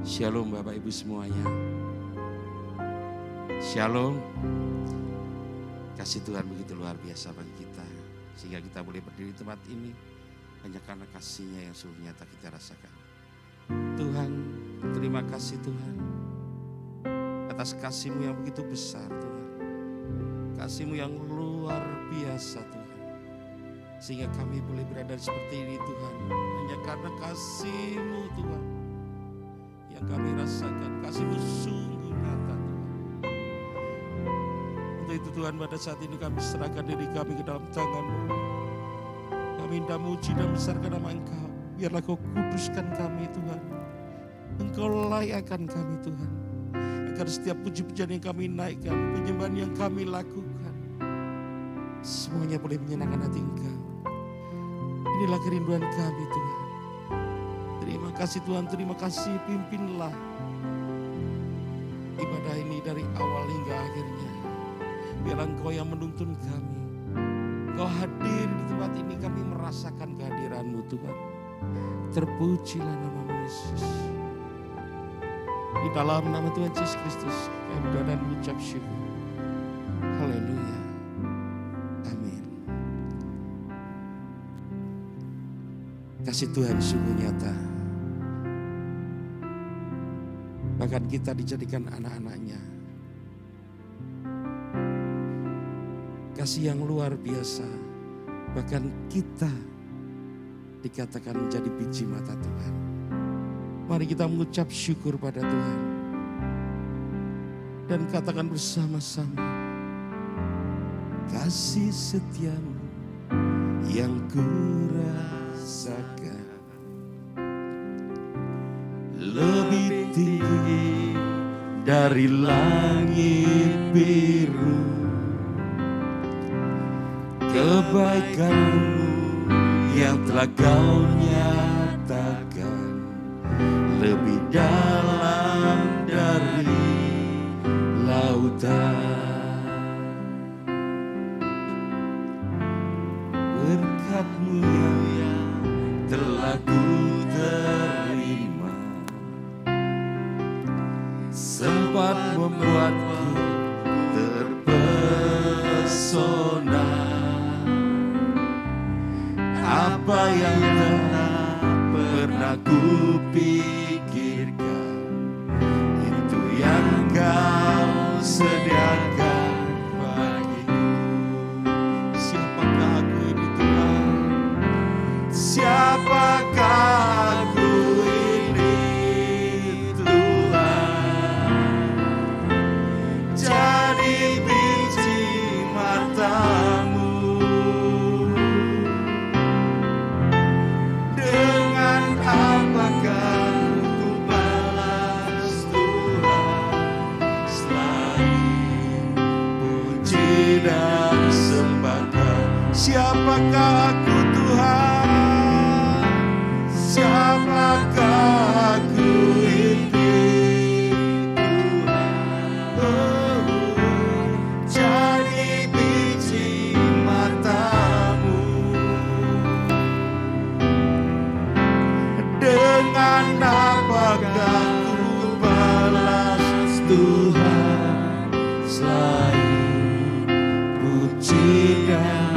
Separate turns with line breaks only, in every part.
Shalom Bapak Ibu semuanya. Shalom. Kasih Tuhan begitu luar biasa bagi kita. Sehingga kita boleh berdiri di tempat ini hanya karena kasih-Nya yang sungguh nyata kita rasakan. Tuhan, terima kasih Tuhan. Atas kasih-Mu yang begitu besar Tuhan. Kasih-Mu yang luar biasa Tuhan. Sehingga kami boleh berada seperti ini Tuhan. Hanya karena kasih-Mu Tuhan. Yang kami rasakan, kasih-Mu sungguh nyata Tuhan. Untuk itu Tuhan, pada saat ini kami serahkan diri kami ke dalam tangan-Mu. Kami minta muji dan besarkan nama Engkau. Biarlah Kau kuduskan kami Tuhan. Engkau layakkan kami Tuhan. Agar setiap puji-pujian yang kami naikkan, penyembahan yang kami lakukan, semuanya boleh menyenangkan hati Engkau. Inilah kerinduan kami Tuhan. Terima kasih Tuhan, terima kasih, pimpinlah ibadah ini dari awal hingga akhirnya. Biarlah Engkau yang menuntun kami. Engkau hadir di tempat ini, kami merasakan kehadiran-Mu Tuhan. Terpujilah nama-Mu Yesus. Di dalam nama Tuhan Yesus Kristus, kami berdoa dan mengucap syukur. Haleluya. Amin. Kasih Tuhan sungguh nyata. Bahkan kita dijadikan anak-anak-Nya. Kasih yang luar biasa. Bahkan kita dikatakan menjadi biji mata Tuhan. Mari kita mengucap syukur pada Tuhan. Dan katakan bersama-sama. Kasih setia-Mu yang kurasakan lebih tinggi dari langit biru. Kebaikan-Mu yang telah Kau nyatakan lebih dalam dari lautan. Berkat-Mu yang telah Ku terima sempat membuatku terpesona. Apa yang tak pernah ku pikirkan, itu yang Kau sediakan bagiku. Siapakah aku ini Tuhan? Siapakah aku ini Tuhan? Jadi biji mata-Mu. Siapakah aku Tuhan? Siapakah aku ini Tuhan? Oh, jadi biji mata-Mu. Dengan apakah ku balas Tuhan selain puji dan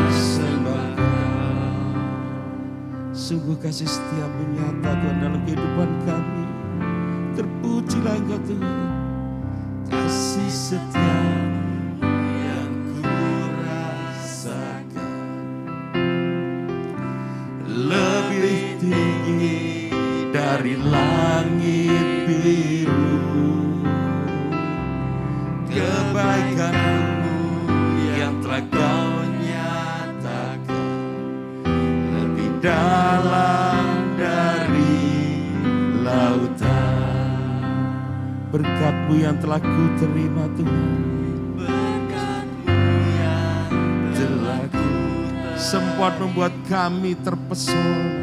sungguh kasih setia-Mu nyata Tuhan dalam kehidupan kami. Terpujilah Engkau Tuhan. Kasih setia-Mu yang kurasakan lebih tinggi dari langit biru. Kebaikan-Mu yang telah Kau nyatakan lebih dalam dari lautan. Berkat-Mu yang telah Ku terima Tuhan. Berkat-Mu yang telah Ku terima. Sempat membuat kami terpesona.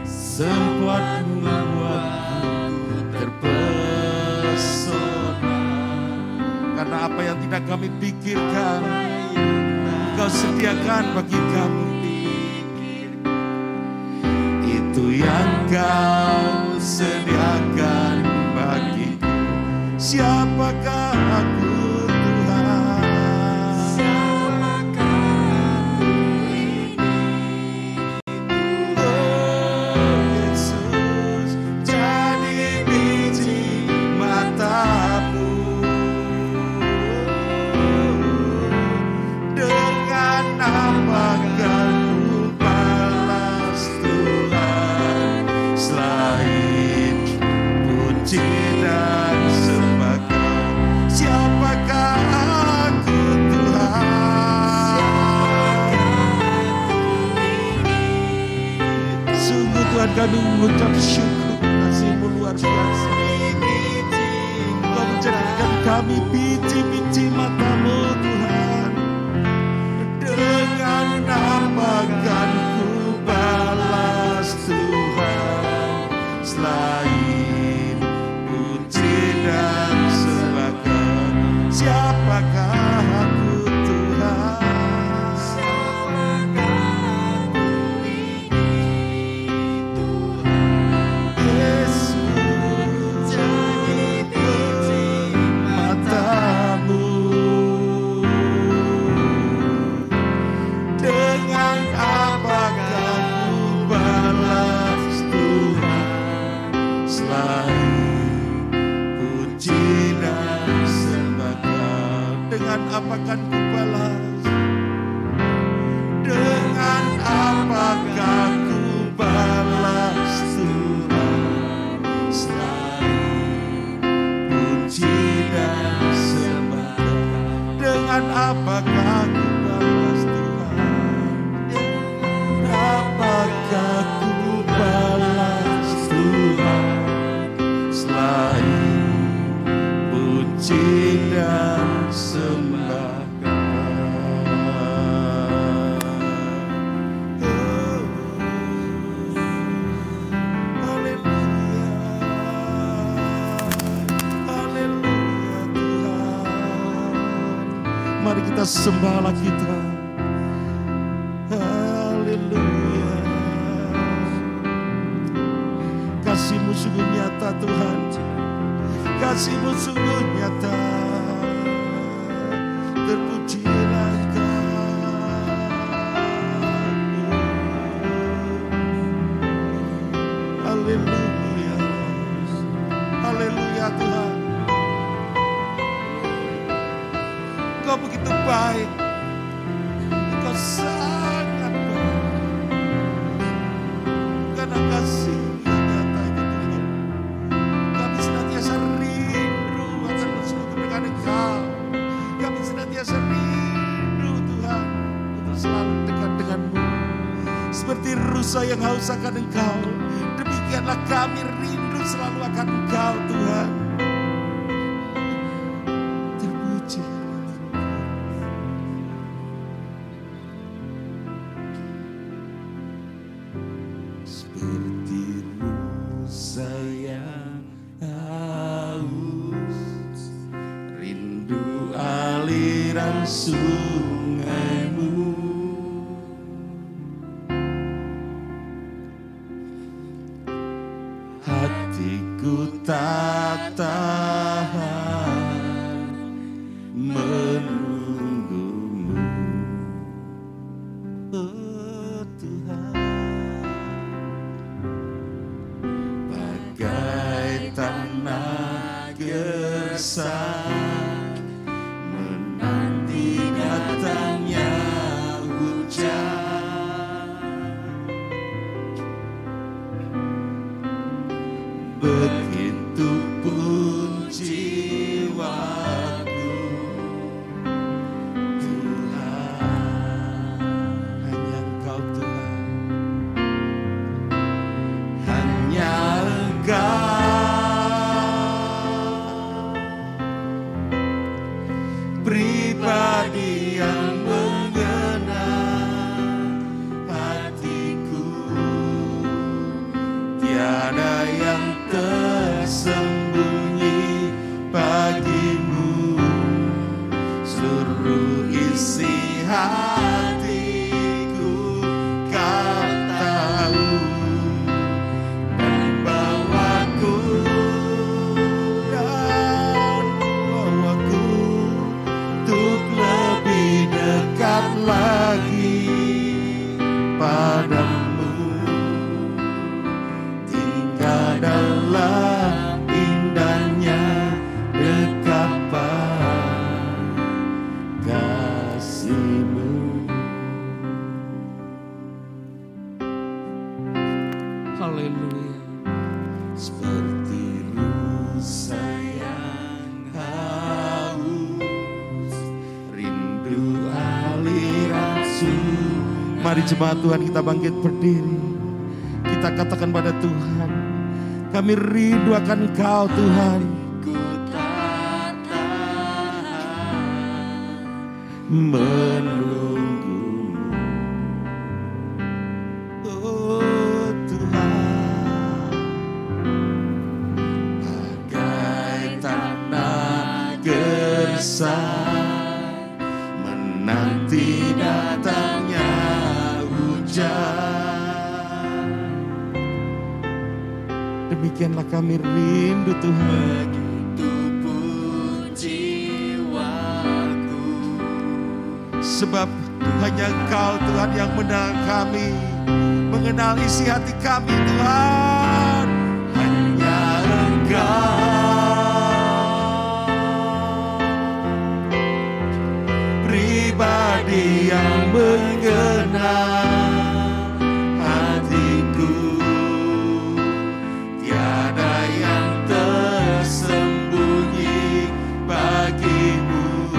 Sempat membuatku terpesona. Karena apa yang tidak kami pikirkan, Engkau sediakan bagi kami. Itu yang Kau sediakan siapakah aku Tuhan?
Siapakah aku ini?
Oh Yesus, jadi biji matamu. Dengan apakah ku balas Tuhan selain puji dan sembah Kau? Siapakah aku Tuhan? Sungguh Tuhan kami mengucap syukur, kasih-Mu luar biasa. Kau menjadikan kami biji-biji mata-Mu Tuhan. Dengan apa kan ku balas Tuhan selain puji dan sembah Kau? Siapakah aku Tuhan? Yesus, jadi biji mata-Mu. Dengan apakah ku balas Tuhan selain puji dan sembah Kau? Dengan apakah ku balas? Dengan apakah ku balas Tuhan selain puji dan sembah Kau? Dengan apakah ku balas Tuhan? Apakah ku balas Tuhan selain puji dan sembah Kau? Haleluya, haleluya Tuhan. Mari kita sembahlah kita. Haleluya. Kasih-Mu sungguh nyata Tuhan. Kasih-Mu sungguh nyata. Terpujilah Kau. Haleluya. Haleluya Tuhan. Kau begitu baik. Kau sangat baik. Karena kasih yang nyata itu Tuhan, kami senantiasa rindu akan bersekutu dengan Engkau. Kami senantiasa rindu Tuhan untuk selalu dekat dengan-Mu. Seperti rusa yang haus akan Engkau, demikianlah kami rindu selalu akan Engkau Tuhan. Terpuji. Seperti rusa yang haus, rindu aliran sungai-Mu. Hatiku tak tahan menunggu-Mu, oh Tuhan. Bagai tanah gersang menanti datangnya hujan, begitu pun jiwaku Tuhan. Hanya Engkau Tuhan, hanya pribadi yang mengenal hatiku, tiada yang dalam indahnya dekapan kasih-Mu. Haleluya. Seperti rusa yang haus, rindu aliran sungai. Mari jemaat Tuhan, kita bangkit berdiri. Kita katakan pada Tuhan, kami rindu akan Engkau Tuhan. Menunggu, oh Tuhan, bagai tanah gersang menanti datangnya hujan. Demikianlah kami rindu Tuhan. Sebab hanya Engkau Tuhan yang mengenal kami, mengenal isi hati kami Tuhan. Hanya Engkau pribadi yang mengenal hatiku. Tiada yang tersembunyi bagimu.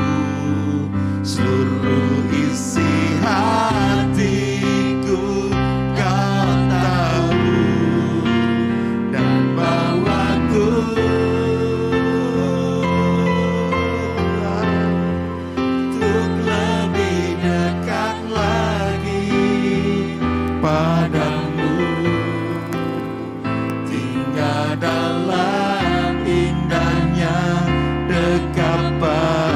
Seluruh isi hatiku Kau tahu, dan bawaku untuk lebih dekat lagi padamu, tinggal dalam indahnya dekapan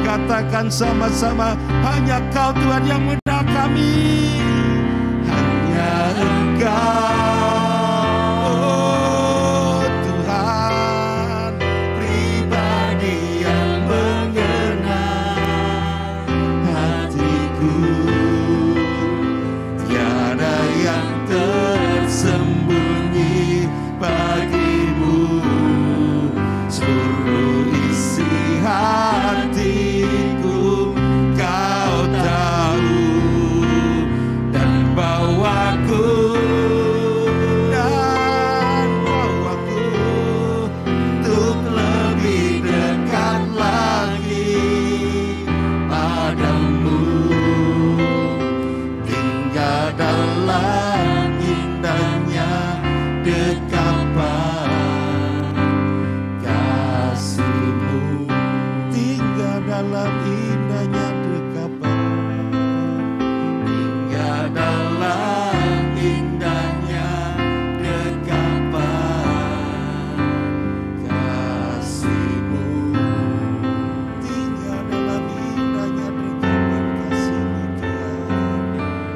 katakan sama-sama, hanya Kau Tuhan yang mengenal kami. Hanya Engkau, oh Tuhan, pribadi yang mengenal hatiku. Tiada yang tersembunyi bagimu. Seluruh isi hatiku Kau tahu, dan bawaku untuk lebih dekat lagi padamu, tinggal dalam indahnya dekapan kasih-Mu, tinggal dalam indahnya dekapan, tinggal dalam indahnya dekapan kasih-Mu, tinggal dalam indahnya dekapan kasih-Mu Tuhan,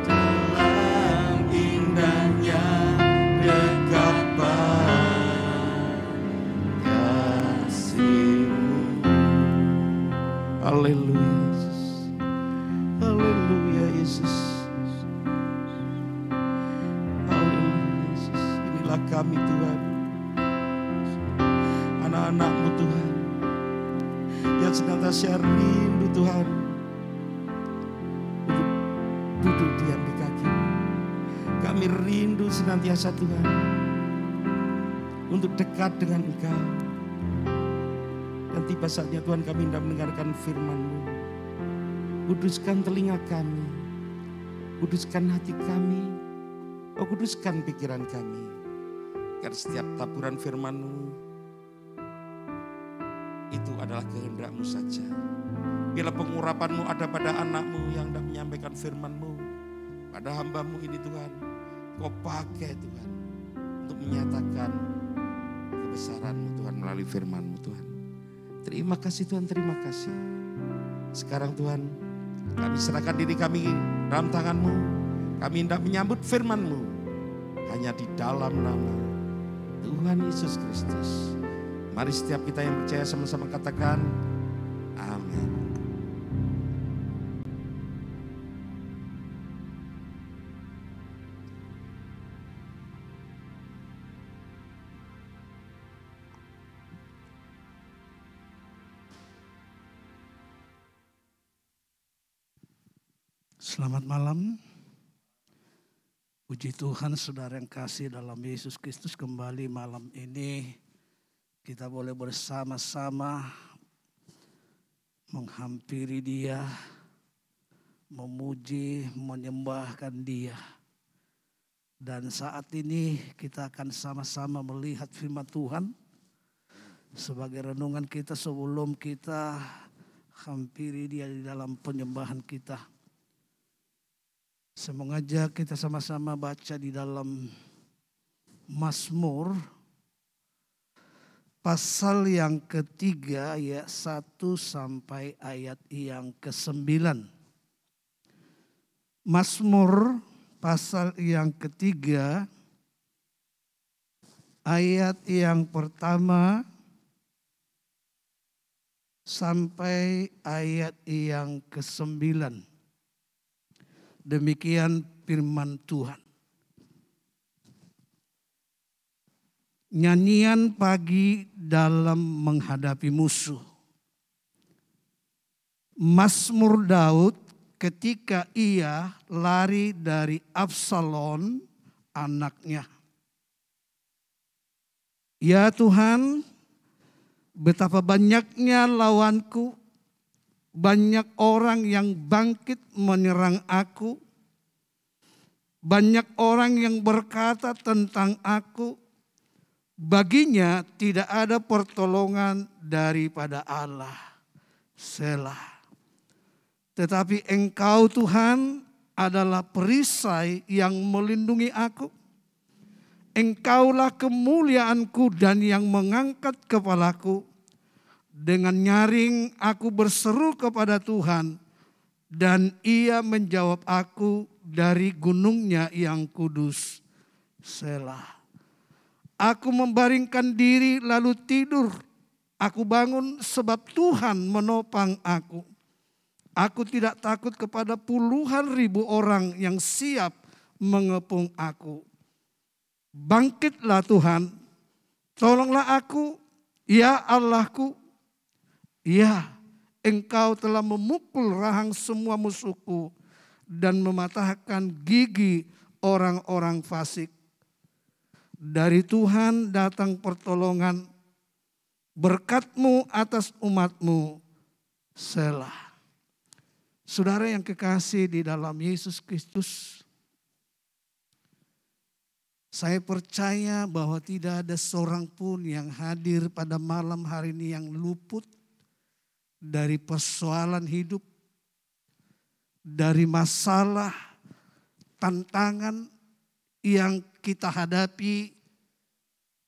dalam indahnya dekapan kasih-Mu. Haleluya Yesus, haleluya Yesus, haleluya Yesus. Inilah kami Tuhan, anak-anak-Mu Tuhan, yang senantiasa rindu Tuhan duduk diam di kaki-Mu. Kami Kami rindu senantiasa Tuhan untuk dekat dengan Engkau. Dan tiba saatnya Tuhan kami hendak mendengarkan firman-Mu. Kuduskan telinga kami, kuduskan hati kami, kuduskan pikiran kami. Agar setiap taburan firman-Mu itu adalah kehendak-Mu saja. Bila pengurapan-Mu ada pada anak-Mu yang hendak menyampaikan firman-Mu, pada hamba-Mu ini Tuhan, Kau pakai Tuhan untuk menyatakan kebesaran-Mu Tuhan melalui firman-Mu Tuhan. Terima kasih Tuhan, terima kasih. Sekarang Tuhan, kami serahkan diri kami dalam tangan-Mu. Kami hendak menyambut firman-Mu hanya di dalam nama Tuhan Yesus Kristus. Mari setiap kita yang percaya sama-sama katakan, amin.
Selamat malam. Puji Tuhan saudara yang kasih dalam Yesus Kristus, kembali malam ini kita boleh bersama-sama menghampiri Dia, memuji, menyembahkan Dia. Dan saat ini kita akan sama-sama melihat firman Tuhan sebagai renungan kita sebelum kita hampiri Dia di dalam penyembahan kita. Saya mengajak kita sama-sama baca di dalam Mazmur pasal yang ketiga ayat 1 sampai ayat yang ke-9. Mazmur pasal yang ketiga ayat yang pertama sampai ayat yang ke-9. Demikian firman Tuhan. Nyanyian pagi dalam menghadapi musuh. Mazmur Daud ketika ia lari dari Absalom anaknya. Ya Tuhan, betapa banyaknya lawanku. Banyak orang yang bangkit menyerang aku. Banyak orang yang berkata tentang aku. Baginya tidak ada pertolongan daripada Allah. Selah. Tetapi Engkau Tuhan adalah perisai yang melindungi aku. Engkaulah kemuliaanku dan yang mengangkat kepalaku. Dengan nyaring aku berseru kepada Tuhan dan Ia menjawab aku dari gunungnya yang kudus. Selah. Aku membaringkan diri lalu tidur. Aku bangun sebab Tuhan menopang aku. Aku tidak takut kepada puluhan ribu orang yang siap mengepung aku. Bangkitlah Tuhan, tolonglah aku, ya Allahku. Ya, Engkau telah memukul rahang semua musuhku dan mematahkan gigi orang-orang fasik. Dari Tuhan datang pertolongan, berkat-Mu atas umat-Mu. Selah. Saudara yang kekasih di dalam Yesus Kristus, saya percaya bahwa tidak ada seorang pun yang hadir pada malam hari ini yang luput dari persoalan hidup, dari masalah, tantangan yang kita hadapi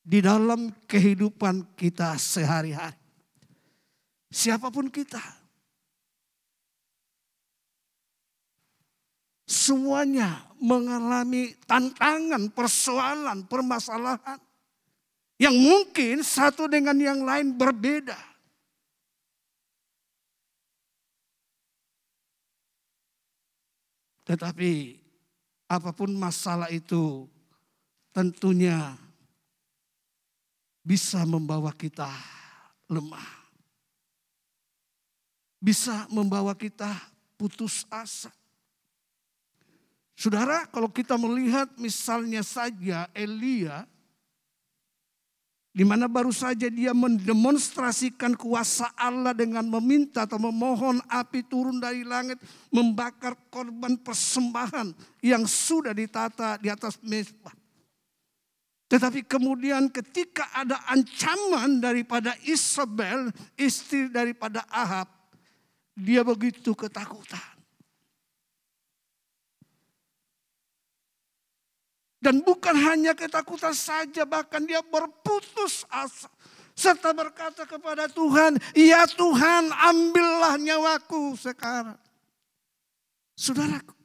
di dalam kehidupan kita sehari-hari. Siapapun kita, semuanya mengalami tantangan, persoalan, permasalahan yang mungkin satu dengan yang lain berbeda. Tetapi apapun masalah itu tentunya bisa membawa kita lemah. Bisa membawa kita putus asa. Saudara, kalau kita melihat misalnya saja Elia, di mana baru saja dia mendemonstrasikan kuasa Allah dengan meminta atau memohon api turun dari langit membakar korban persembahan yang sudah ditata di atas mezbah. Tetapi kemudian ketika ada ancaman daripada Isabel, istri daripada Ahab, dia begitu ketakutan. Dan bukan hanya ketakutan saja, bahkan dia berputus asa. Serta berkata kepada Tuhan, ya Tuhan ambillah nyawaku sekarang. Saudaraku,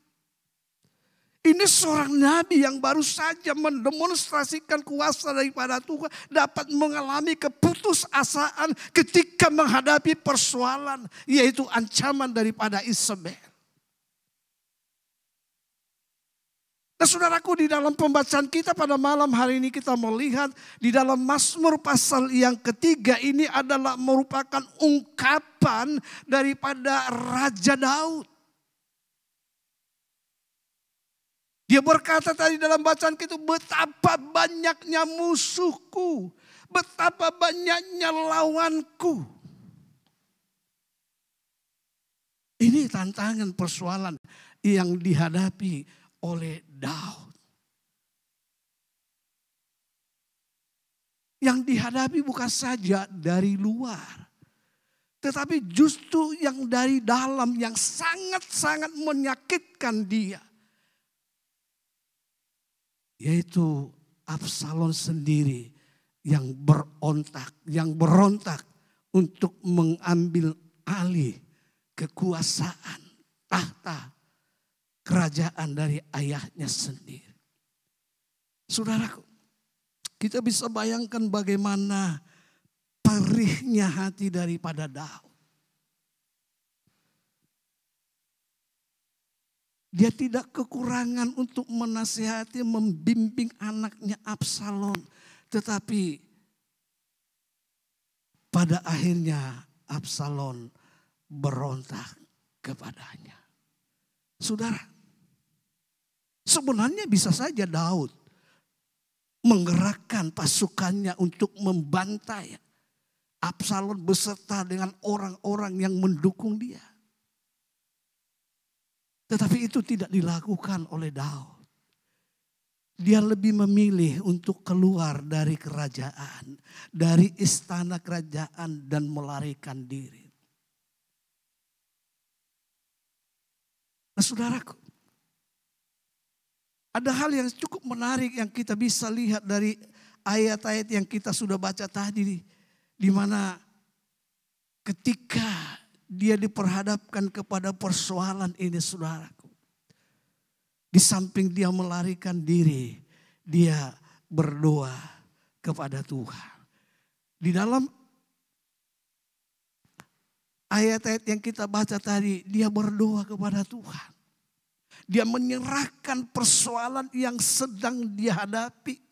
ini seorang nabi yang baru saja mendemonstrasikan kuasa daripada Tuhan. Dapat mengalami keputusasaan ketika menghadapi persoalan, yaitu ancaman daripada Isabel. Nah, saudaraku, di dalam pembacaan kita pada malam hari ini kita melihat di dalam Mazmur pasal yang ketiga ini adalah merupakan ungkapan daripada Raja Daud. Dia berkata tadi dalam bacaan kita, betapa banyaknya musuhku, betapa banyaknya lawanku. Ini tantangan persoalan yang dihadapi oleh Daud. Yang dihadapi bukan saja dari luar, tetapi justru yang dari dalam yang sangat-sangat menyakitkan dia. Yaitu Absalom sendiri yang berontak untuk mengambil alih kekuasaan tahta kerajaan dari ayahnya sendiri. Saudaraku, kita bisa bayangkan bagaimana perihnya hati daripada Daud. Dia tidak kekurangan untuk menasihati, membimbing anaknya Absalom. Tetapi pada akhirnya Absalom berontak kepadanya. Saudara, sebenarnya bisa saja Daud menggerakkan pasukannya untuk membantai Absalom beserta dengan orang-orang yang mendukung dia. Tetapi itu tidak dilakukan oleh Daud. Dia lebih memilih untuk keluar dari kerajaan, dari istana kerajaan dan melarikan diri. Nah, saudaraku, ada hal yang cukup menarik yang kita bisa lihat dari ayat-ayat yang kita sudah baca tadi, di mana ketika dia diperhadapkan kepada persoalan ini, saudaraku, di samping dia melarikan diri, dia berdoa kepada Tuhan. Di dalam ayat-ayat yang kita baca tadi, dia berdoa kepada Tuhan. Dia menyerahkan persoalan yang sedang dia hadapi.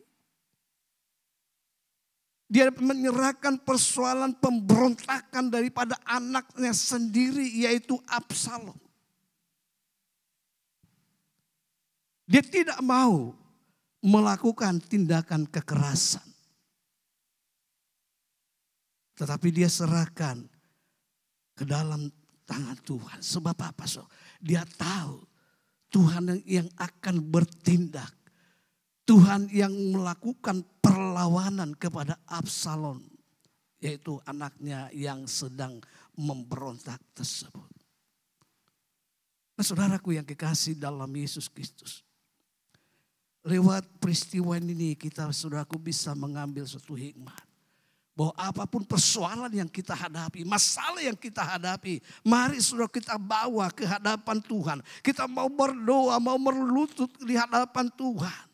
Dia menyerahkan persoalan pemberontakan daripada anaknya sendiri, yaitu Absalom. Dia tidak mau melakukan tindakan kekerasan. Tetapi dia serahkan ke dalam tangan Tuhan. Sebab apa? Dia tahu Tuhan yang akan bertindak. Tuhan yang melakukan perlawanan kepada Absalom, yaitu anaknya yang sedang memberontak tersebut. Nah, saudaraku yang kekasih dalam Yesus Kristus, lewat peristiwa ini kita, saudaraku, bisa mengambil suatu hikmat. Bahwa apapun persoalan yang kita hadapi, masalah yang kita hadapi, mari saudara kita bawa ke hadapan Tuhan. Kita mau berdoa, mau berlutut di hadapan Tuhan.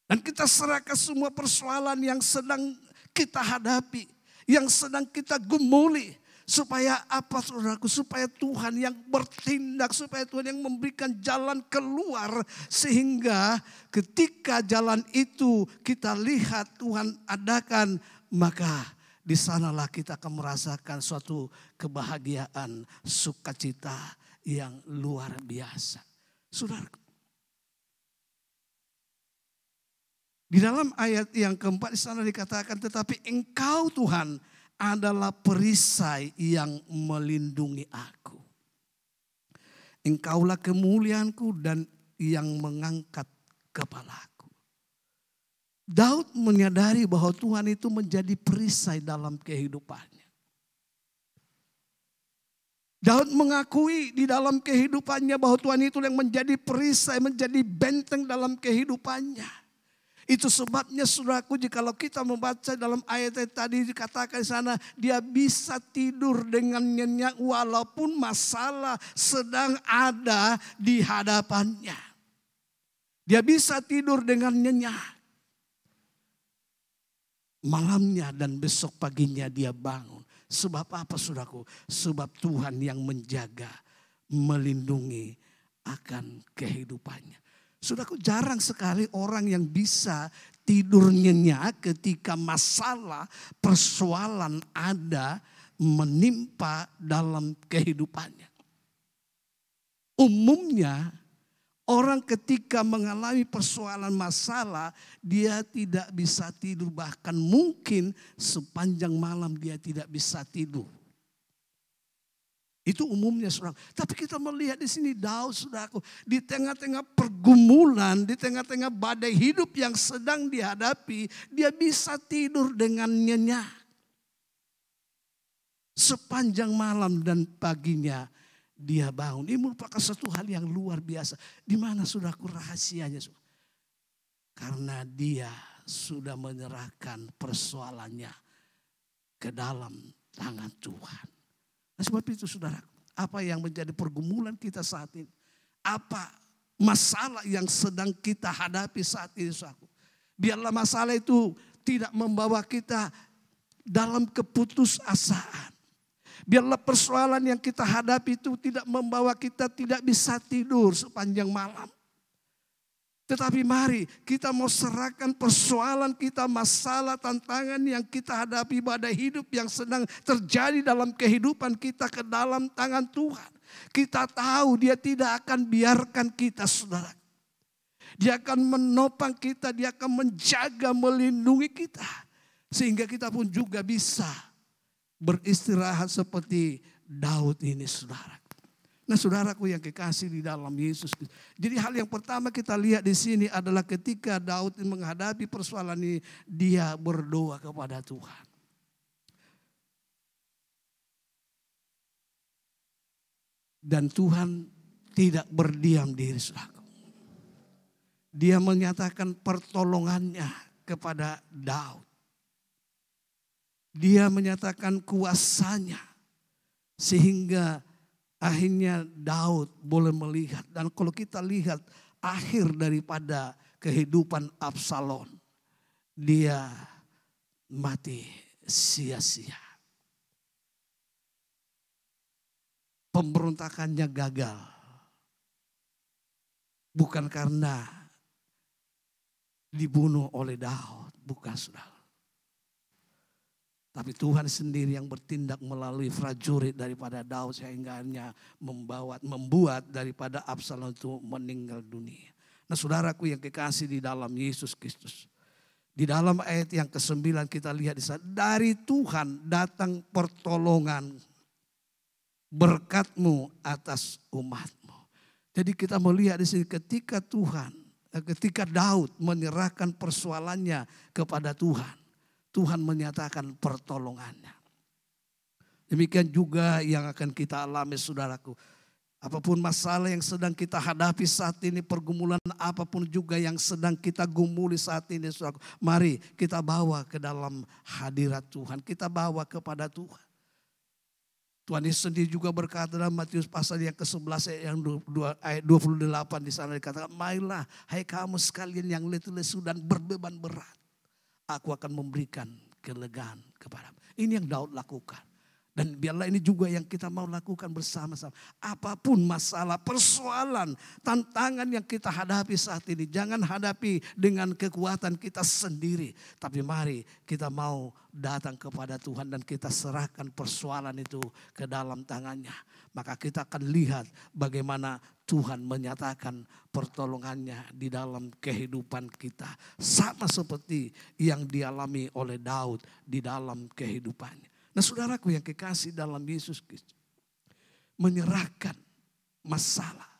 Dan kita serahkan semua persoalan yang sedang kita hadapi, yang sedang kita gumuli. Supaya apa, saudaraku? Supaya Tuhan yang bertindak, supaya Tuhan yang memberikan jalan keluar. Sehingga ketika jalan itu kita lihat Tuhan adakan, maka di sanalah kita akan merasakan suatu kebahagiaan, sukacita yang luar biasa. Saudara, di dalam ayat yang keempat di sana dikatakan, tetapi Engkau Tuhan adalah perisai yang melindungi aku. Engkaulah kemuliaanku dan yang mengangkat kepalaku. Daud menyadari bahwa Tuhan itu menjadi perisai dalam kehidupannya. Daud mengakui di dalam kehidupannya bahwa Tuhan itu yang menjadi perisai, menjadi benteng dalam kehidupannya. Itu sebabnya saudaraku, jikalau kita membaca dalam ayat tadi dikatakan di sana, dia bisa tidur dengan nyenyak walaupun masalah sedang ada di hadapannya. Dia bisa tidur dengan nyenyak. Malamnya dan besok paginya dia bangun. Sebab apa saudaraku? Sebab Tuhan yang menjaga, melindungi akan kehidupannya. Saudaraku, jarang sekali orang yang bisa tidur nyenyak ketika masalah, persoalan ada menimpa dalam kehidupannya. Umumnya orang ketika mengalami persoalan masalah, dia tidak bisa tidur, bahkan mungkin sepanjang malam dia tidak bisa tidur. Itu umumnya saudara. Tapi kita melihat di sini Daud saudaraku, di tengah-tengah pergumulan, di tengah-tengah badai hidup yang sedang dihadapi, dia bisa tidur dengan nyenyak. Sepanjang malam dan paginya dia bangun. Ini merupakan satu hal yang luar biasa. Di mana saudaraku rahasianya? Karena dia sudah menyerahkan persoalannya ke dalam tangan Tuhan. Nah, sebab itu saudara, apa yang menjadi pergumulan kita saat ini? Apa masalah yang sedang kita hadapi saat ini saudara? Biarlah masalah itu tidak membawa kita dalam keputusasaan. Biarlah persoalan yang kita hadapi itu tidak membawa kita tidak bisa tidur sepanjang malam. Tetapi mari kita mau serahkan persoalan kita, masalah, tantangan yang kita hadapi pada hidup yang sedang terjadi dalam kehidupan kita ke dalam tangan Tuhan. Kita tahu dia tidak akan biarkan kita saudara. Dia akan menopang kita, dia akan menjaga, melindungi kita. Sehingga kita pun juga bisa beristirahat seperti Daud ini saudara. Nah saudaraku yang kekasih di dalam Yesus. Jadi hal yang pertama kita lihat di sini adalah ketika Daud menghadapi persoalan ini, dia berdoa kepada Tuhan. Dan Tuhan tidak berdiam diri saudaraku. Dia menyatakan pertolongannya kepada Daud. Dia menyatakan kuasanya sehingga akhirnya Daud boleh melihat. Dan kalau kita lihat akhir daripada kehidupan Absalom, dia mati sia-sia. Pemberontakannya gagal. Bukan karena dibunuh oleh Daud, bukan saudara. Tapi Tuhan sendiri yang bertindak melalui prajurit daripada Daud sehingga hanya membuat daripada Absalom itu meninggal dunia. Nah saudaraku yang kekasih di dalam Yesus Kristus. Di dalam ayat yang ke-9 kita lihat di sana. Dari Tuhan datang pertolongan berkat-Mu atas umat-Mu. Jadi kita melihat di sini ketika Daud menyerahkan persoalannya kepada Tuhan. Tuhan menyatakan pertolongannya. Demikian juga yang akan kita alami saudaraku. Apapun masalah yang sedang kita hadapi saat ini, pergumulan apapun juga yang sedang kita gumuli saat ini saudaraku. Mari kita bawa ke dalam hadirat Tuhan. Kita bawa kepada Tuhan. Tuhan Yesus sendiri juga berkata dalam Matius pasal yang ke-11 ayat 28 di sana dikatakan, "Marilah hai kamu sekalian yang letih lesu dan berbeban berat. Aku akan memberikan kelegaan kepadamu." Ini yang Daud lakukan. Dan biarlah ini juga yang kita mau lakukan bersama-sama. Apapun masalah, persoalan, tantangan yang kita hadapi saat ini. Jangan hadapi dengan kekuatan kita sendiri. Tapi mari kita mau datang kepada Tuhan dan kita serahkan persoalan itu ke dalam tangannya. Maka kita akan lihat bagaimana Tuhan menyatakan pertolongannya di dalam kehidupan kita. Sama seperti yang dialami oleh Daud di dalam kehidupannya. Nah saudaraku yang kekasih dalam Yesus Kristus, menyerahkan masalah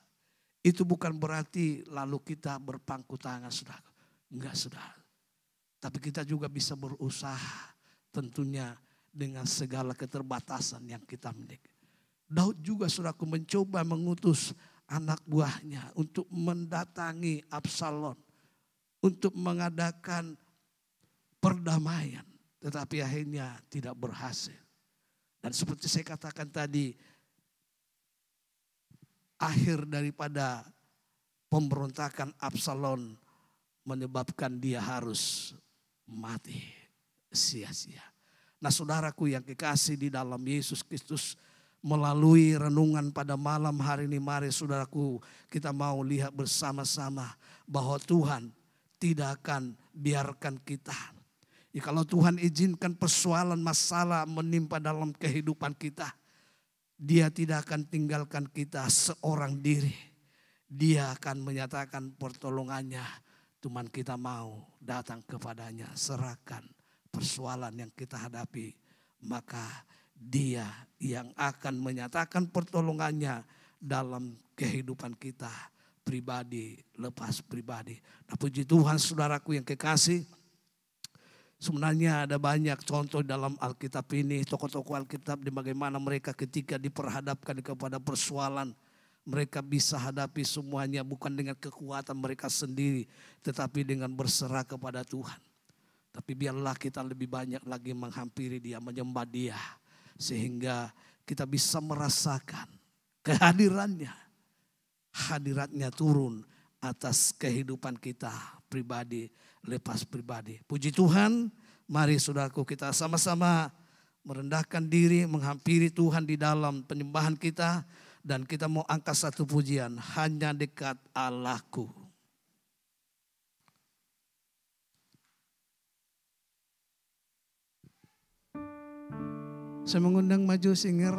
itu bukan berarti lalu kita berpangku tangan, saudara. Enggak, saudara. Tapi kita juga bisa berusaha tentunya dengan segala keterbatasan yang kita miliki. Daud juga, saudaraku, mencoba mengutus anak buahnya untuk mendatangi Absalom, untuk mengadakan perdamaian. Tetapi akhirnya tidak berhasil. Dan seperti saya katakan tadi, akhir daripada pemberontakan Absalom menyebabkan dia harus mati sia-sia. Nah saudaraku yang kekasih di dalam Yesus Kristus, melalui renungan pada malam hari ini, mari saudaraku kita mau lihat bersama-sama bahwa Tuhan tidak akan biarkan kita. Ya, kalau Tuhan izinkan persoalan masalah menimpa dalam kehidupan kita, Dia tidak akan tinggalkan kita seorang diri. Dia akan menyatakan pertolongannya. Cuman kita mau datang kepadanya, serahkan persoalan yang kita hadapi. Maka Dia yang akan menyatakan pertolongannya dalam kehidupan kita pribadi lepas pribadi. Nah puji Tuhan saudaraku yang kekasih. Sebenarnya ada banyak contoh dalam Alkitab ini, tokoh-tokoh Alkitab di bagaimana mereka ketika diperhadapkan kepada persoalan, mereka bisa hadapi semuanya bukan dengan kekuatan mereka sendiri, tetapi dengan berserah kepada Tuhan. Tapi biarlah kita lebih banyak lagi menghampiri Dia, menyembah Dia, sehingga kita bisa merasakan kehadirannya, hadiratnya turun atas kehidupan kita pribadi lepas pribadi. Puji Tuhan, mari saudaraku kita sama-sama merendahkan diri, menghampiri Tuhan di dalam penyembahan kita. Dan kita mau angkat satu pujian, hanya dekat Allahku. Saya mengundang maju singer.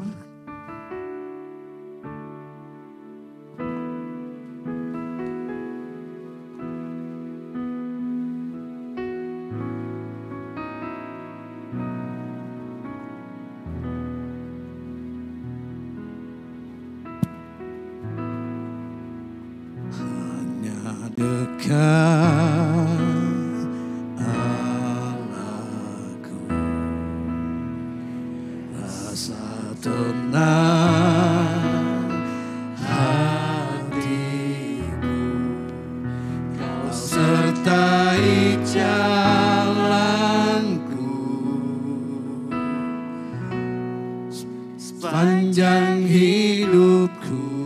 Allahku, rasa tenang hatiku, Kau sertai jalanku sepanjang hidupku.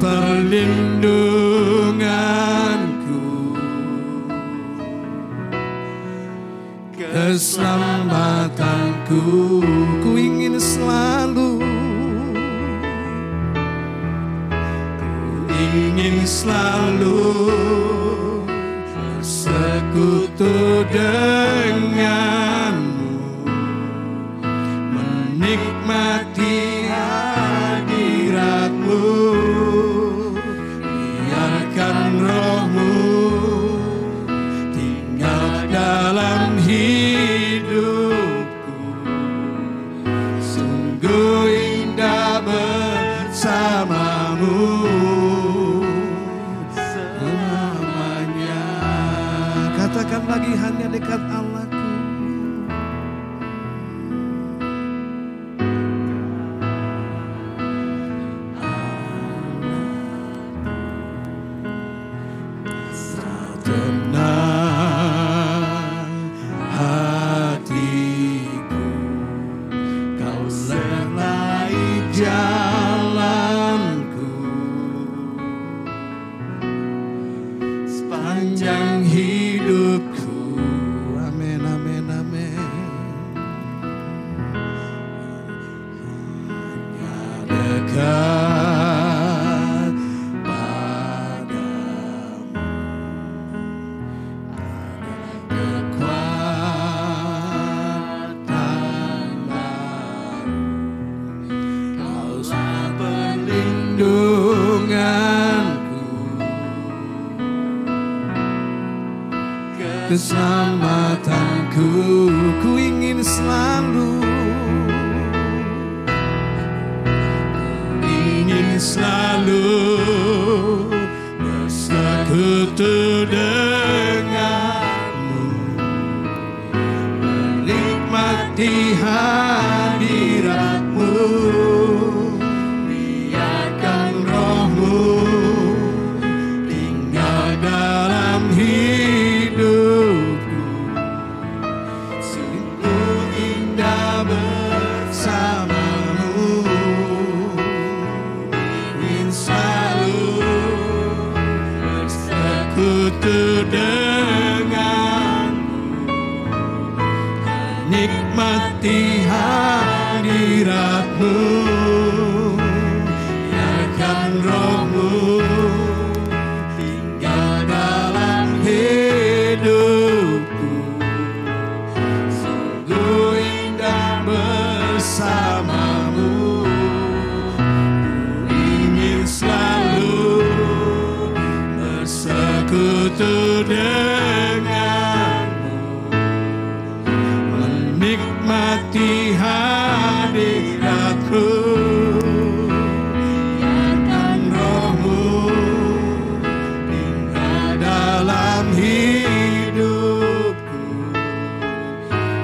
Perlindunganku, keselamatanku, ku ingin selalu bersekutu denganmu, menikmati hadiratmu. Roh-Mu tinggal dalam hidupku, sungguh indah bersamamu selamanya.
Katakan lagi, hanya dekat Allahku.
dekat padamu. Kekuatan baru, Kau perlindunganku, keselamatanku. Ku ingin selalu bersekutu denganmu, menikmati hadiratmu, biarkan rohmu tinggal dalam hidupku. Sungguh indah bersamamu, ingin selalu bersekutu denganmu, nikmati hadiratmu, biarkan rohmu tinggal dalam hidupku. Sungguh indah bersamamu, ku ingin selalu bersekutu denganmu, menikmati hadiratmu, biarkan rohmu tinggal dalam hidupku.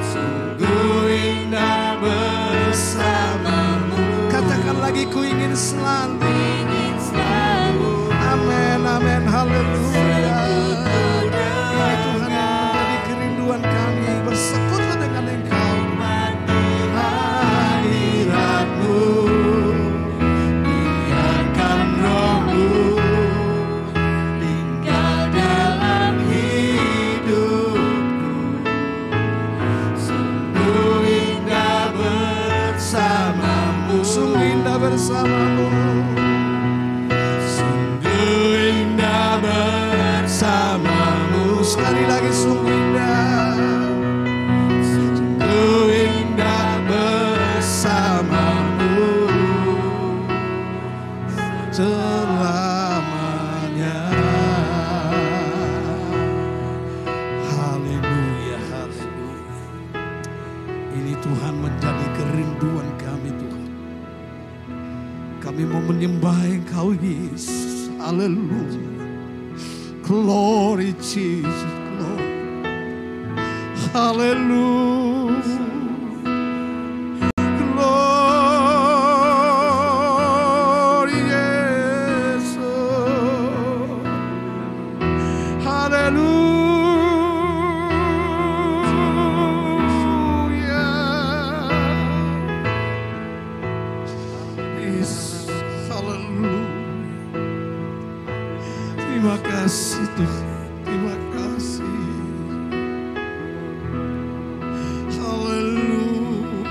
Sungguh indah bersamamu. Katakan lagi, ku ingin selalu. Amin, amin, haleluya. Ini Tuhan yang menjadi kerinduan kami, bersekutu dengan Engkau. Hadiratmu, biarkan rohmu tinggal dalam hidupku. Sungguh indah bersamamu, sungguh indah bersamamu. Bersamamu, sekali lagi, sungguh indah, sungguh indah bersamamu selamanya. Haleluya, haleluya. Ini Tuhan menjadi kerinduan kami, Tuhan. Kami mau menyembah Engkau, Yesus. Haleluya. Glory Jesus, glory. Hallelujah. Glory Jesus. Hallelujah. Yes, hallelujah. Terima kasih Tuhan, terima kasih. Haleluya.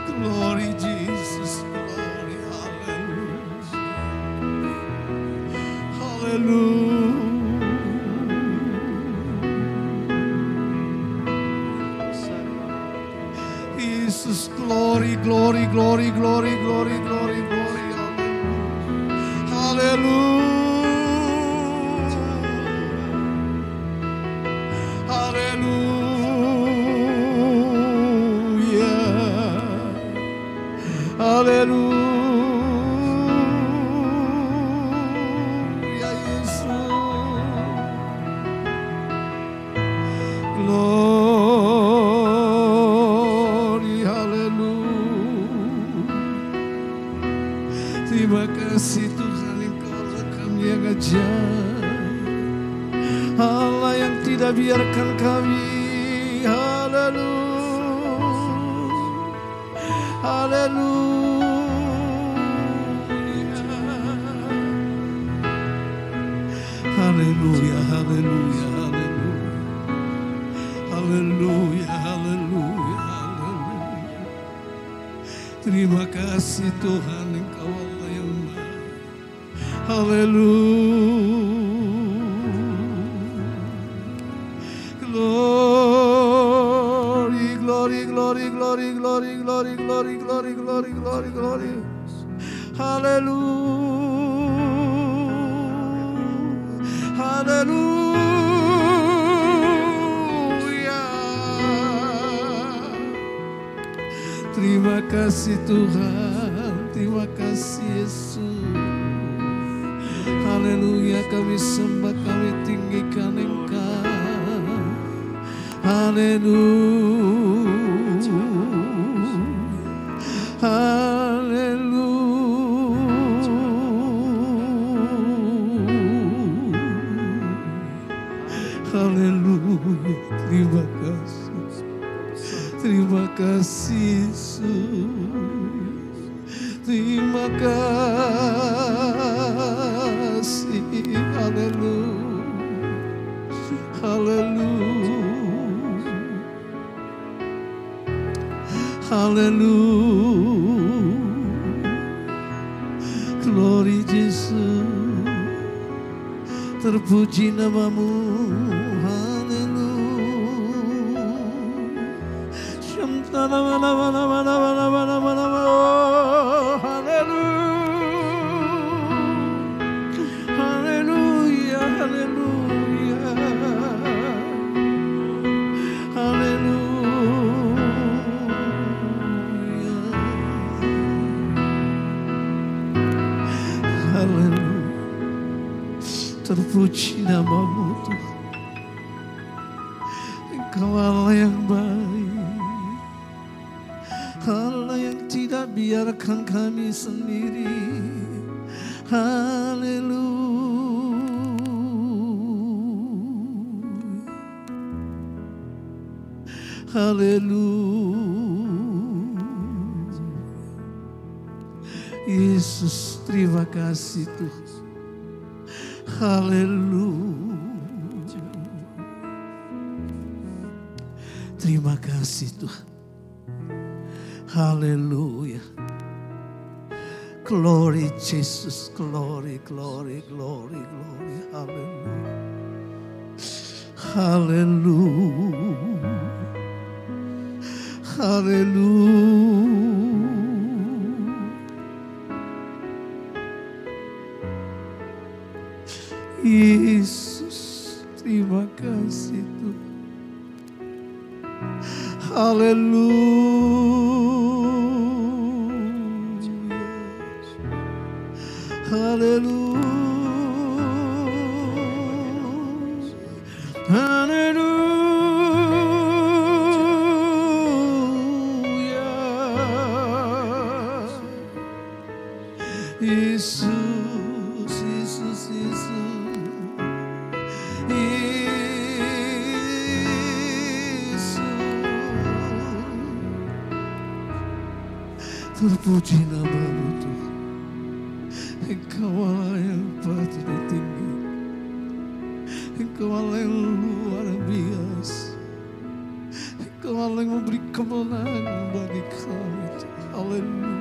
Glory Jesus, glory, haleluya. Haleluya. Jesus, glory, glory, glory, glory, glory, glory, glory. Hallelujah. Hallelujah. Hallelujah. Yesus. Glory. Hallelujah. Terima kasih Tuhan. Yang ajaib, Allah yang tidak biarkan kami. Haleluya, haleluya, haleluya, haleluya, haleluya, haleluya, haleluya, haleluya. Terima kasih Tuhan, Engkau Allah yang baik. Haleluya. Glory, glory, glory, glory, glory, glory, glory, glory, glory, glory, glory. Haleluya. Haleluya. Terima kasih Tuhan, terima kasih Yesus. Haleluya, kami sembah, kami tinggikan Engkau. Haleluya. Haleluya, terima kasih. Terima kasih Yesus. Terima kasih. Haleluya. Haleluya. Haleluya. Glory Yesus. Terpuji namamu. Haleluya, haleluya, haleluya, haleluya. Terpuji namamu Tuhan. Engkau Allah yang baik, Allah yang tidak biarkan kami sendiri. Haleluya. Haleluya. Yesus, terima kasih Tuhan. Haleluya. Terima kasih Tuhan. Haleluya. Glory Jesus, glory, glory, glory, glory. Haleluya. Haleluya. Haleluya. Yesus, terima kasih Tuhan. Haleluya. Haleluya. Haleluya. Yesus, Yesus, Yesus. Terpuji namamu Tuhan. Engkau Allah yang tidak tinggi. Engkau Allah yang luar biasa. Engkau Allah yang memberi kemenangan bagi kami. Haleluya.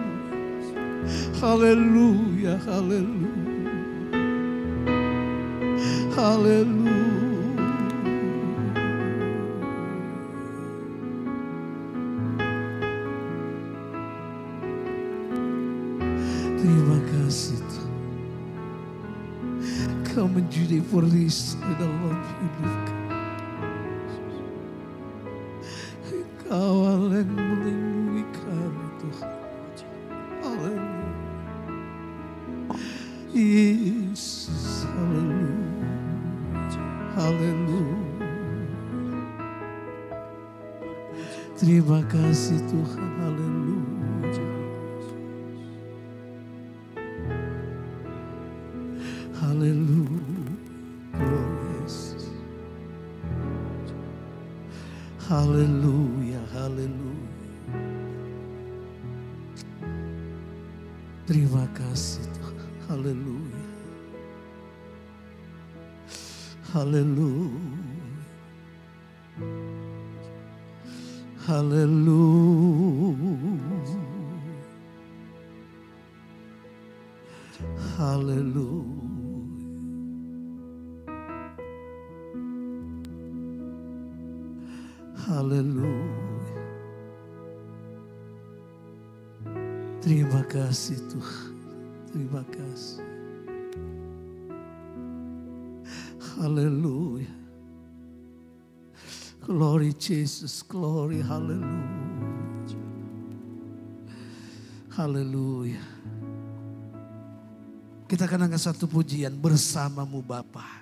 Haleluya. Haleluya. Haleluya. Terima kasih Tuhan. Kau menjadi perisai dalam hidup kami. Kau Allah yang melindungi kami Tuhan. Haleluya. Yesus. Haleluya. Haleluya. Terima kasih Tuhan. Haleluya. Haleluya. Glorious. Haleluya. Haleluya. Terima kasih Tuhan. Haleluya. Haleluya. Haleluya.
Haleluya. Haleluya. Terima kasih Tuhan. Terima kasih. Haleluya. Glory Jesus, glory, haleluya. Haleluya. Kita akan angkat satu pujian bersamamu Bapa.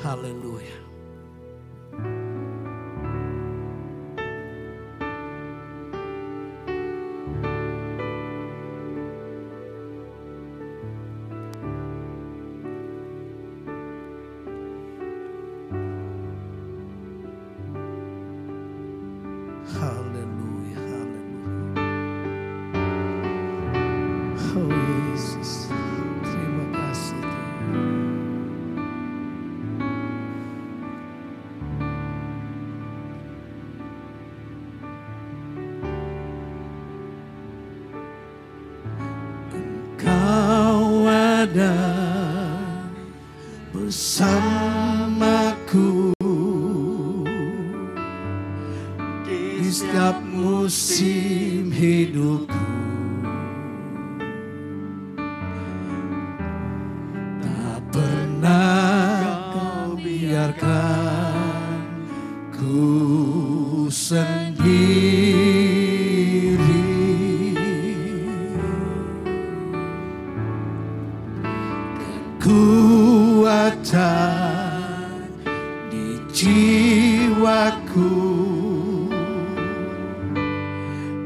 Haleluya. Bersamaku di setiap musim hidupku, tak pernah kau biarkan ku sendiri. Kekuatan di jiwaku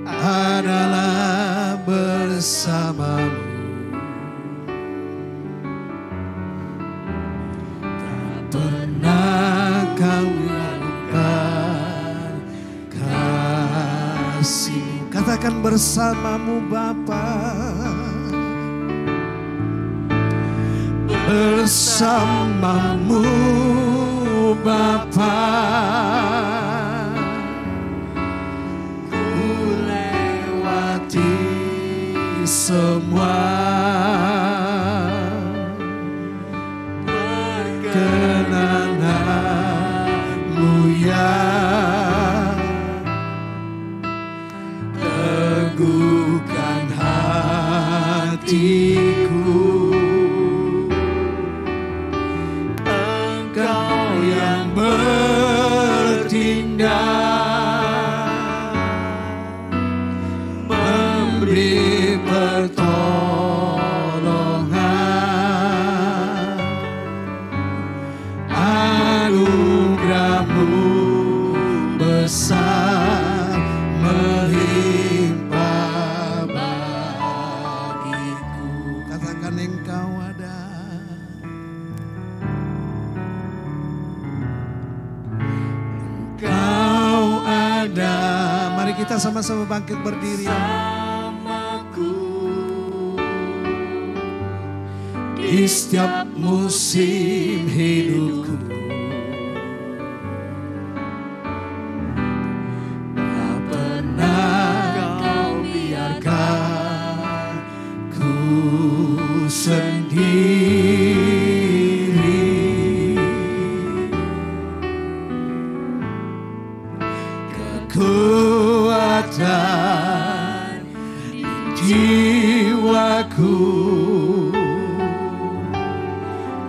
adalah bersamamu. Tak pernah kau lakukan kasih. Katakan bersamamu Bapa. Bersamamu Bapa, ku lewati semua perkenananmu ya teguhkan hatiku. Memberi pertolongan, anugerah-Mu besar melimpah bagiku. Katakan Engkau ada. Engkau ada. Mari kita sama-sama bangkit berdiri. Di setiap musim hidupku, tak pernah kau biarkan ku sendiri. Kekuatan di jiwaku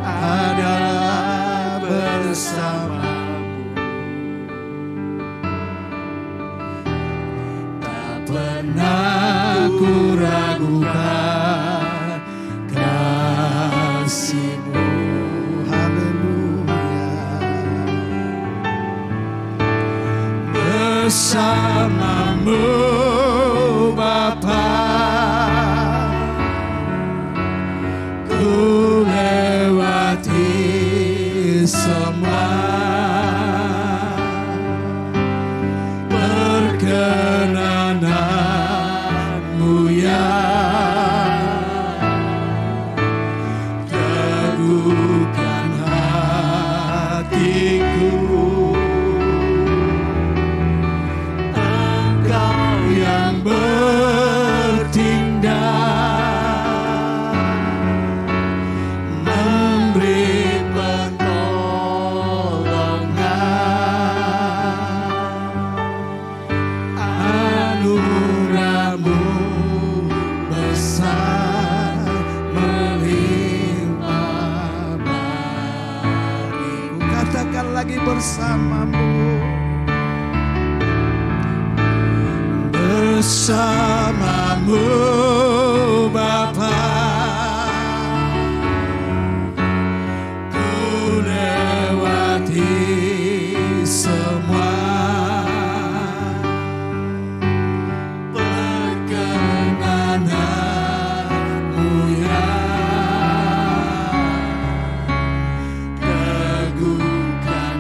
adalah bersamamu. Tak pernah ku ragukan kasih-Mu. Haleluya. Bersamamu Bapa, ku lewati semua perkenanan-Mu ya teguhkan hatiku. Engkau yang
bersamamu Bapa. Ku lewati semua perkenananmu ya, teguhkan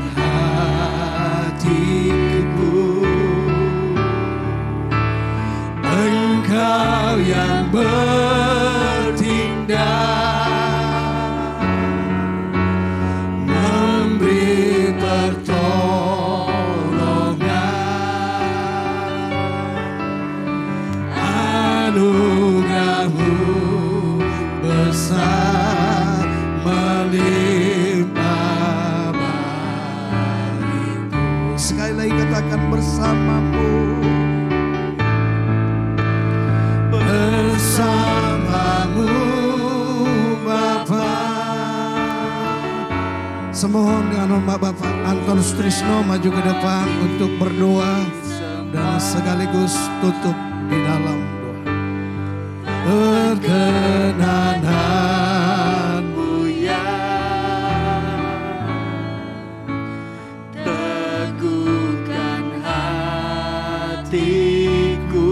hatiku. Engkau yang bertindak, memberi pertolongan, anugerah-Mu besar melimpah bagiku. Sekali lagi katakan bersamamu. Bersamamu Bapa. Semohon dengan hormat Bapak Anton Sutrisno maju ke depan untuk berdoa dan sekaligus tutup di dalam doa. Perkenananmu ya, teguhkan hatiku.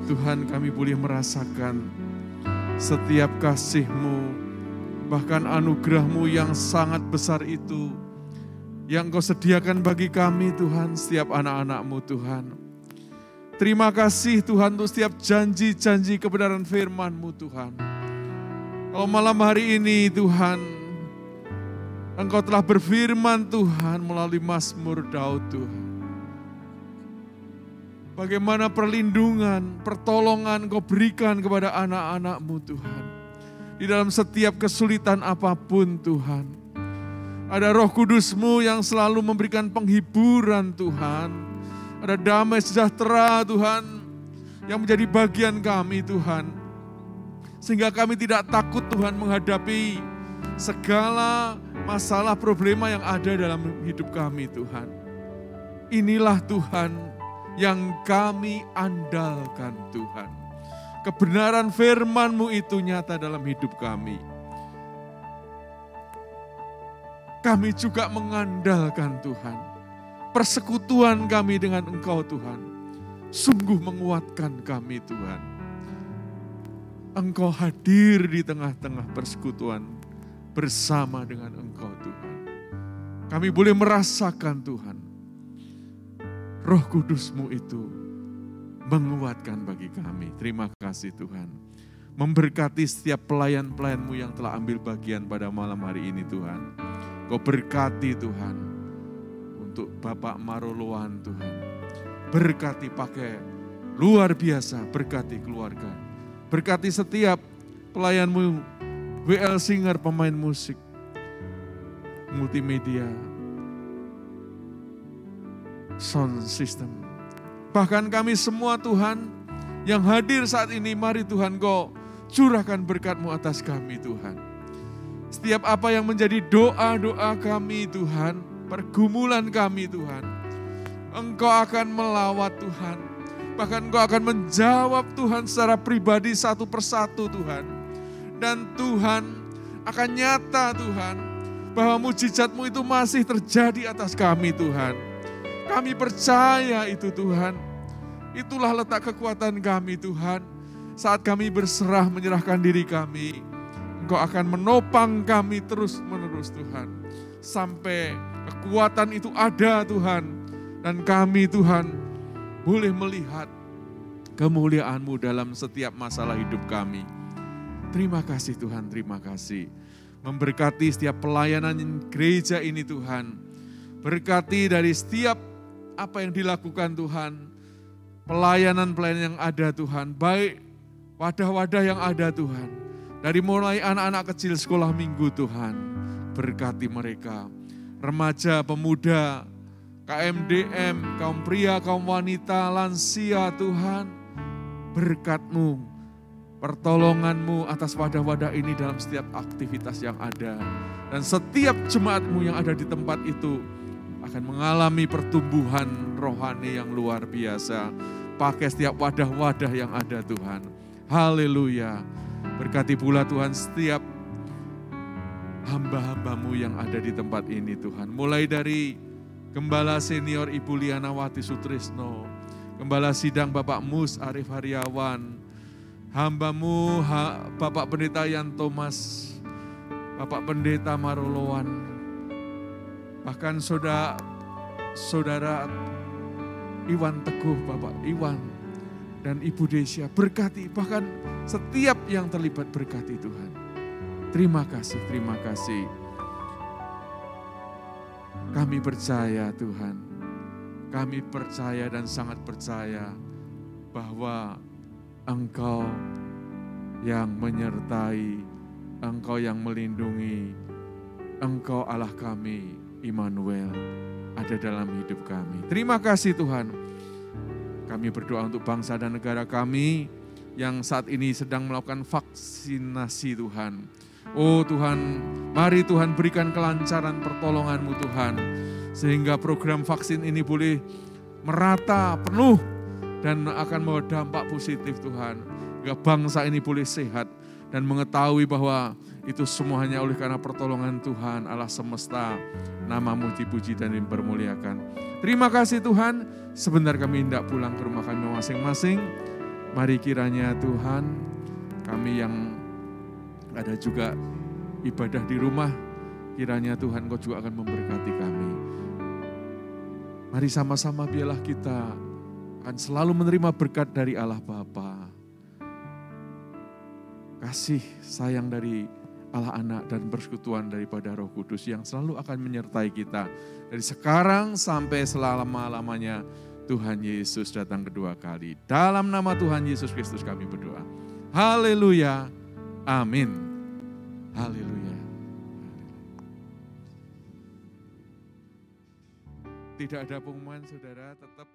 Tuhan, kami boleh merasakan setiap kasih-Mu, bahkan anugerah-Mu yang sangat besar itu, yang Kau sediakan bagi kami Tuhan, setiap anak-anak-Mu Tuhan. Terima kasih Tuhan untuk setiap janji-janji kebenaran firman-Mu Tuhan. Kalau malam hari ini Tuhan, Engkau telah berfirman Tuhan melalui Mazmur Daud Tuhan. Bagaimana perlindungan, pertolongan Kau berikan kepada anak-anak-Mu Tuhan. Di dalam setiap kesulitan apapun Tuhan. Ada Roh Kudus-Mu yang selalu memberikan penghiburan Tuhan. Ada damai sejahtera Tuhan yang menjadi bagian kami Tuhan. Sehingga kami tidak takut Tuhan menghadapi segala masalah problema yang ada dalam hidup kami Tuhan. Inilah Tuhan yang kami andalkan Tuhan. Kebenaran firman-Mu itu nyata dalam hidup kami. Kami juga mengandalkan Tuhan. Persekutuan kami dengan Engkau Tuhan, sungguh menguatkan kami Tuhan. Engkau hadir di tengah-tengah persekutuan bersama dengan Engkau Tuhan. Kami boleh merasakan Tuhan, Roh Kudus-Mu itu menguatkan bagi kami. Terima kasih Tuhan. Memberkati setiap pelayan-pelayan-Mu yang telah ambil bagian pada malam hari ini Tuhan. Kau berkati Tuhan untuk Bapak Maroloan Tuhan. Berkati pakai luar biasa, berkati keluarga. Berkati setiap pelayan-Mu, WL Singer, pemain musik, multimedia, sound system. Bahkan kami semua Tuhan yang hadir saat ini, mari Tuhan Kau curahkan berkat-Mu atas kami Tuhan. Setiap apa yang menjadi doa-doa kami Tuhan, pergumulan kami Tuhan, Engkau akan melawat Tuhan. Bahkan Engkau akan menjawab Tuhan secara pribadi satu persatu Tuhan. Dan Tuhan akan nyata Tuhan, bahwa mujizat-Mu itu masih terjadi atas kami Tuhan. Kami percaya itu Tuhan. Itulah letak kekuatan kami Tuhan. Saat kami berserah menyerahkan diri kami, Engkau akan menopang kami terus-menerus Tuhan. Sampai kekuatan itu ada Tuhan. Dan kami Tuhan boleh melihat kemuliaan-Mu dalam setiap masalah hidup kami. Terima kasih Tuhan, terima kasih. Memberkati setiap pelayanan gereja ini Tuhan. Berkati dari setiap apa yang dilakukan Tuhan. Pelayanan-pelayanan yang ada Tuhan. Baik wadah-wadah yang ada Tuhan. Dari mulai anak-anak kecil sekolah minggu Tuhan. Berkati mereka. Remaja, pemuda, KMDM, kaum pria, kaum wanita, lansia Tuhan. Berkat-Mu, pertolongan-Mu atas wadah-wadah ini dalam setiap aktivitas yang ada. Dan setiap jemaat-Mu yang ada di tempat itu akan mengalami pertumbuhan rohani yang luar biasa. Pakai setiap wadah-wadah yang ada Tuhan. Haleluya. Berkati pula Tuhan setiap hamba-hamba-Mu yang ada di tempat ini Tuhan. Mulai dari Gembala Senior Ibu Lianawati Sutrisno, Gembala Sidang Bapak Mus Arif Haryawan, hamba-Mu Bapak Pendeta Yan Thomas, Bapak Pendeta Marolowan, bahkan saudara Iwan Teguh, Bapak Iwan, dan Ibu Desya, berkati, bahkan setiap yang terlibat berkati Tuhan. Terima kasih, terima kasih. Kami percaya Tuhan, kami percaya dan sangat percaya bahwa Engkau yang menyertai, Engkau yang melindungi, Engkau Allah kami, Immanuel, ada dalam hidup kami. Terima kasih Tuhan. Kami berdoa untuk bangsa dan negara kami yang saat ini sedang melakukan vaksinasi Tuhan. Oh Tuhan, mari Tuhan berikan kelancaran pertolongan-Mu Tuhan. Sehingga program vaksin ini boleh merata, penuh, dan akan membawa dampak positif Tuhan. Sehingga bangsa ini boleh sehat dan mengetahui bahwa itu semua hanya oleh karena pertolongan Tuhan, Allah semesta. Nama-Mu dipuji dan dipermuliakan. Terima kasih Tuhan, sebentar kami hendak pulang ke rumah kami masing-masing. Mari kiranya Tuhan, kami yang ada juga ibadah di rumah, kiranya Tuhan Kau juga akan memberkati kami. Mari sama-sama biarlah kita akan selalu menerima berkat dari Allah Bapa. Kasih sayang dari Allah Anak dan persekutuan daripada Roh Kudus yang selalu akan menyertai kita. Dari sekarang sampai selama-lamanya Tuhan Yesus datang kedua kali. Dalam nama Tuhan Yesus Kristus kami berdoa. Haleluya. Amin. Haleluya. Tidak ada pengumuman saudara, tetap